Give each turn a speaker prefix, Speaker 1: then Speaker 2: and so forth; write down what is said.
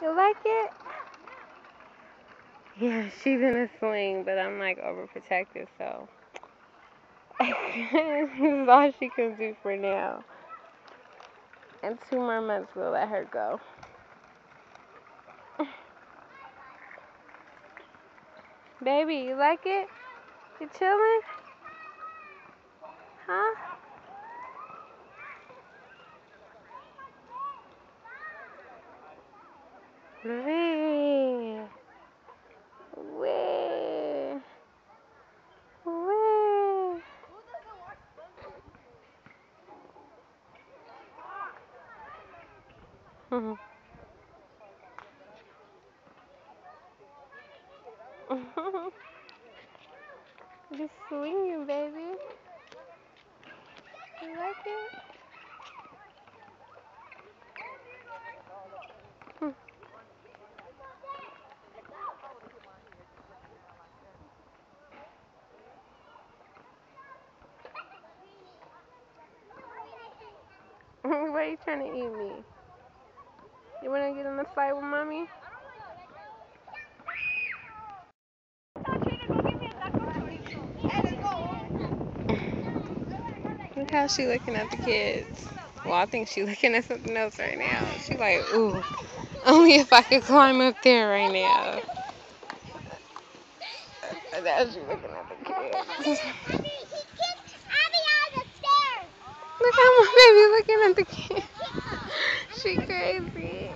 Speaker 1: You like it? Yeah, she's in a sling, but I'm like overprotective, so this is all she can do for now. In 2 more months, we'll let her go. Baby, you like it? You chilling? Huh? Wee. Wee. Wee. Just swinging, baby. You like it? Why are you trying to eat me? You want to get on the slide with mommy? Look how she looking at the kids. Well, I think she's looking at something else right now. She's like, ooh, only if I could climb up there right now. Now she's looking at the kids. Look how my baby looking at the kids. She crazy.